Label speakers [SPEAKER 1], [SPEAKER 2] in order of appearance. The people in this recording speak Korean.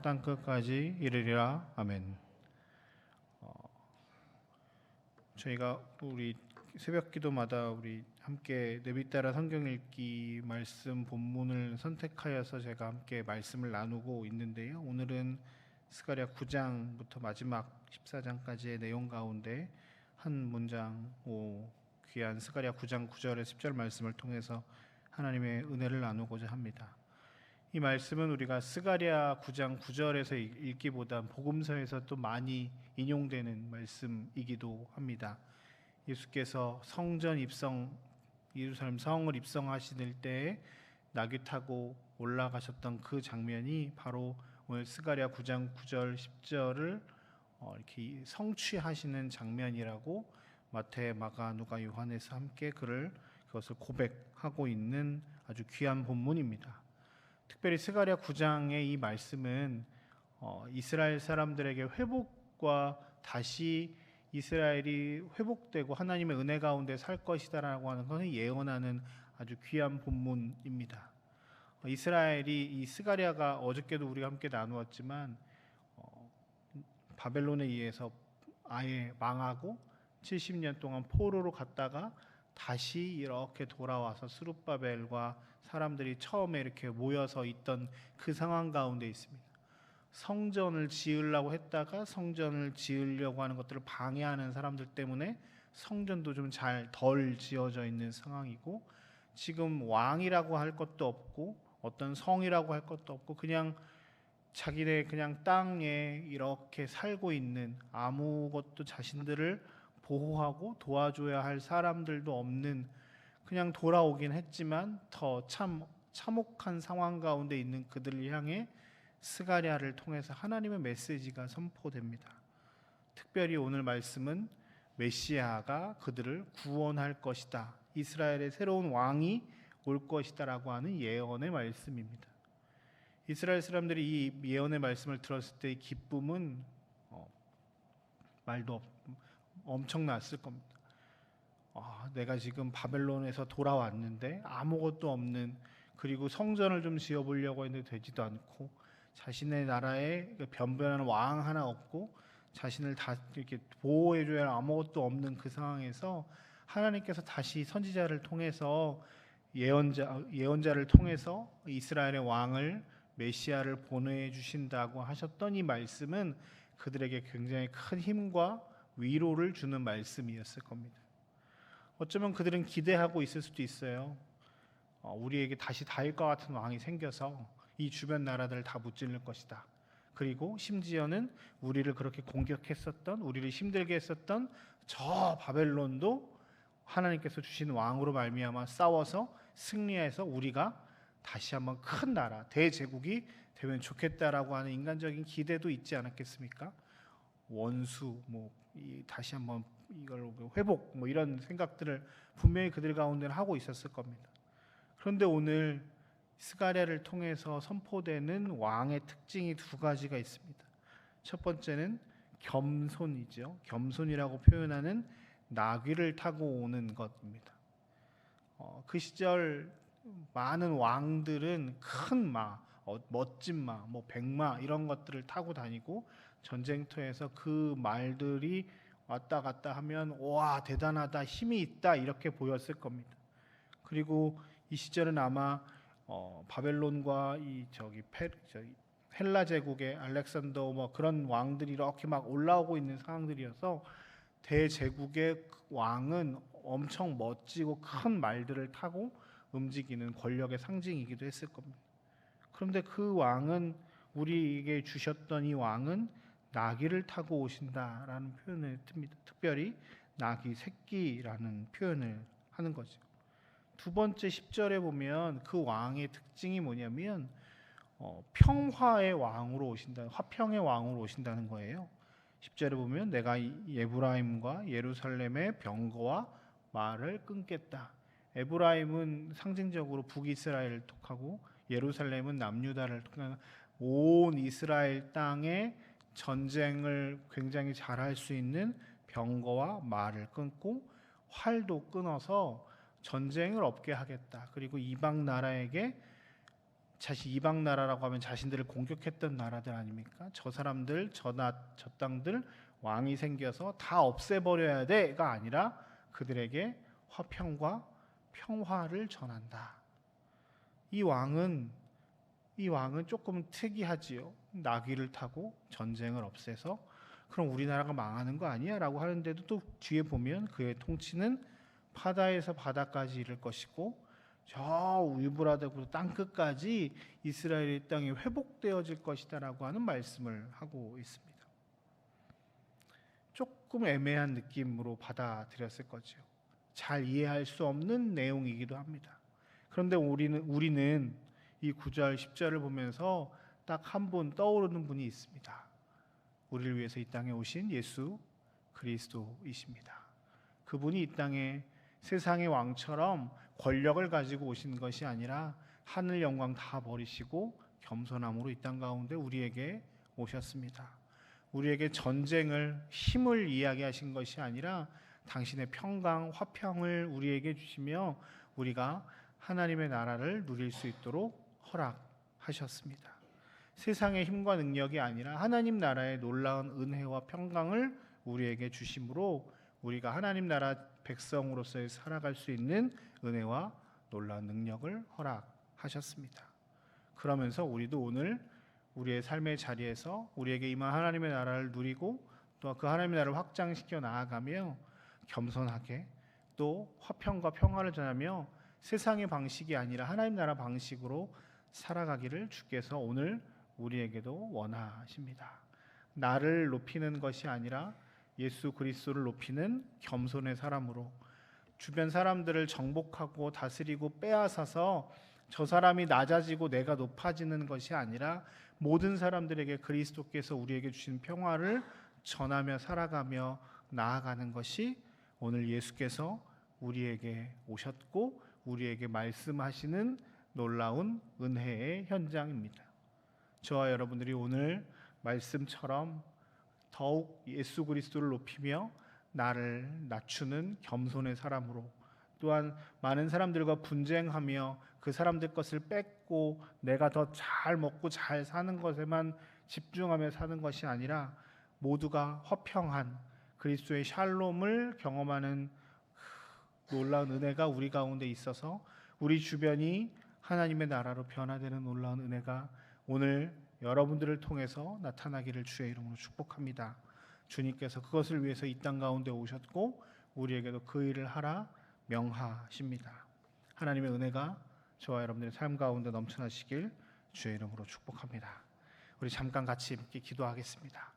[SPEAKER 1] 땅 끝까지 이르리라. 아멘. 저희가 우리 새벽기도마다 우리 함께 내비 따라 성경 읽기 말씀 본문을 선택하여서 제가 함께 말씀을 나누고 있는데요. 오늘은 스가랴 9장부터 마지막 14장까지의 내용 가운데 한 문장, 귀한 스가랴 9장 9절에 10절 말씀을 통해서 하나님의 은혜를 나누고자 합니다. 이 말씀은 우리가 스가랴 9장 9절에서 읽기보다 복음서에서 또 많이 인용되는 말씀이기도 합니다. 예수께서 성전 입성, 예루살렘 성을 입성하실 때에 나귀 타고 올라가셨던 그 장면이 바로 오늘 스가랴 9장 9절 10절을 이렇게 성취하시는 장면이라고 마태, 마가, 누가, 요한에서 함께 그것을 고백하고 있는 아주 귀한 본문입니다. 특별히 스가랴 9장의 이 말씀은 이스라엘 사람들에게 회복과 다시 이스라엘이 회복되고 하나님의 은혜 가운데 살 것이다라고 하는 것을 예언하는 아주 귀한 본문입니다. 이스라엘이 이 스가랴가 어저께도 우리가 함께 나누었지만 바벨론에 의해서 아예 망하고 70년 동안 포로로 갔다가 다시 이렇게 돌아와서 스룹바벨과 사람들이 처음에 이렇게 모여서 있던 그 상황 가운데 있습니다. 성전을 지으려고 했다가 성전을 지으려고 하는 것들을 방해하는 사람들 때문에 성전도 좀 잘 덜 지어져 있는 상황이고, 지금 왕이라고 할 것도 없고 어떤 성이라고 할 것도 없고 그냥 자기네 그냥 땅에 이렇게 살고 있는, 아무것도 자신들을 보호하고 도와줘야 할 사람들도 없는, 그냥 돌아오긴 했지만 더 참혹한 상황 가운데 있는 그들을 향해 스가랴를 통해서 하나님의 메시지가 선포됩니다. 특별히 오늘 말씀은 메시아가 그들을 구원할 것이다, 이스라엘의 새로운 왕이 올 것이다 라고 하는 예언의 말씀입니다. 이스라엘 사람들이 이 예언의 말씀을 들었을 때의 기쁨은 말도 엄청났을 겁니다. 내가 지금 바벨론에서 돌아왔는데 아무것도 없는, 그리고 성전을 좀 지어보려고 했는데 되지도 않고, 자신의 나라에 변변한 왕 하나 없고 자신을 다 이렇게 보호해줘야 할 아무것도 없는 그 상황에서 하나님께서 다시 선지자를 통해서 예언자를 통해서 이스라엘의 왕을, 메시아를 보내주신다고 하셨던 이 말씀은 그들에게 굉장히 큰 힘과 위로를 주는 말씀이었을 겁니다. 어쩌면 그들은 기대하고 있을 수도 있어요. 우리에게 다시 다윗과 같은 왕이 생겨서 이 주변 나라들을 다 무찔릴 것이다. 그리고 심지어는 우리를 그렇게 공격했었던, 우리를 힘들게 했었던 저 바벨론도 하나님께서 주신 왕으로 말미암아 싸워서 승리해서 우리가 다시 한번 큰 나라, 대제국이 되면 좋겠다라고 하는 인간적인 기대도 있지 않았겠습니까? 원수, 다시 한번 이걸 회복, 이런 생각들을 분명히 그들 가운데는 하고 있었을 겁니다. 그런데 오늘 스가랴를 통해서 선포되는 왕의 특징이 두 가지가 있습니다. 첫 번째는 겸손이죠. 겸손이라고 표현하는 나귀를 타고 오는 것입니다. 그 시절 많은 왕들은 큰 마, 멋진 마, 백마 이런 것들을 타고 다니고 전쟁터에서 그 말들이 왔다 갔다 하면 와, 대단하다, 힘이 있다 이렇게 보였을 겁니다. 그리고 이 시절은 아마 바벨론과 헬라 제국의 알렉산더 그런 왕들이 이렇게 막 올라오고 있는 상황들이어서 대제국의 왕은 엄청 멋지고 큰 말들을 타고 움직이는 권력의 상징이기도 했을 겁니다. 그런데 그 왕은, 우리에게 주셨던 이 왕은 나귀를 타고 오신다라는 표현을 듭니다. 특별히 나귀 새끼라는 표현을 하는 거죠. 두 번째 10절에 보면 그 왕의 특징이 뭐냐면 평화의 왕으로 오신다, 화평의 왕으로 오신다는 거예요. 10절에 보면 내가 에브라임과 예루살렘의 병거와 말을 끊겠다. 에브라임은 상징적으로 북이스라엘을 뜻하고 예루살렘은 남유다를 뜻하는 온 이스라엘 땅에 전쟁을 굉장히 잘할 수 있는 병거와 말을 끊고 활도 끊어서 전쟁을 없게 하겠다. 그리고 이방 나라에게 자신 이방 나라라고 하면 자신들을 공격했던 나라들 아닙니까? 저 사람들, 저 땅들 왕이 생겨서 다 없애버려야 돼가 아니라 그들에게 화평과 평화를 전한다. 이 왕은 조금 특이하지요. 나귀를 타고 전쟁을 없애서 그럼 우리나라가 망하는 거 아니야? 라고 하는데도 또 뒤에 보면 그의 통치는 바다에서 바다까지 이를 것이고 저 유브라데스 땅끝까지 이스라엘의 땅이 회복되어질 것이다 라고 하는 말씀을 하고 있습니다. 조금 애매한 느낌으로 받아들였을 거죠. 잘 이해할 수 없는 내용이기도 합니다. 그런데 우리는 이 9절 10절을 보면서 딱 한 분 떠오르는 분이 있습니다. 우리를 위해서 이 땅에 오신 예수 그리스도이십니다. 그분이 이 땅에 세상의 왕처럼 권력을 가지고 오신 것이 아니라 하늘 영광 다 버리시고 겸손함으로 이 땅 가운데 우리에게 오셨습니다. 우리에게 전쟁을 힘을 이야기하신 것이 아니라 당신의 평강 화평을 우리에게 주시며 우리가 하나님의 나라를 누릴 수 있도록 허락하셨습니다. 세상의 힘과 능력이 아니라 하나님 나라의 놀라운 은혜와 평강을 우리에게 주심으로 우리가 하나님 나라 백성으로서 살아갈 수 있는 은혜와 놀라운 능력을 허락하셨습니다. 그러면서 우리도 오늘 우리의 삶의 자리에서 우리에게 임한 하나님의 나라를 누리고 또 그 하나님의 나라를 확장시켜 나아가며 겸손하게 또 화평과 평화를 전하며 세상의 방식이 아니라 하나님 나라 방식으로 살아가기를 주께서 오늘 우리에게도 원하십니다. 나를 높이는 것이 아니라 예수 그리스도를 높이는 겸손의 사람으로 주변 사람들을 정복하고 다스리고 빼앗아서 저 사람이 낮아지고 내가 높아지는 것이 아니라 모든 사람들에게 그리스도께서 우리에게 주신 평화를 전하며 살아가며 나아가는 것이 오늘 예수께서 우리에게 오셨고 우리에게 말씀하시는 놀라운 은혜의 현장입니다. 저와 여러분들이 오늘 말씀처럼 더욱 예수 그리스도를 높이며 나를 낮추는 겸손의 사람으로 또한 많은 사람들과 분쟁하며 그 사람들 것을 뺏고 내가 더 잘 먹고 잘 사는 것에만 집중하며 사는 것이 아니라 모두가 화평한 그리스도의 샬롬을 경험하는 놀라운 은혜가 우리 가운데 있어서 우리 주변이 하나님의 나라로 변화되는 놀라운 은혜가 오늘 여러분들을 통해서 나타나기를 주의 이름으로 축복합니다. 주님께서 그것을 위해서 이 땅 가운데 오셨고 우리에게도 그 일을 하라 명하십니다. 하나님의 은혜가 저와 여러분들의 삶 가운데 넘쳐나시길 주의 이름으로 축복합니다. 우리 잠깐 같이 함께 기도하겠습니다.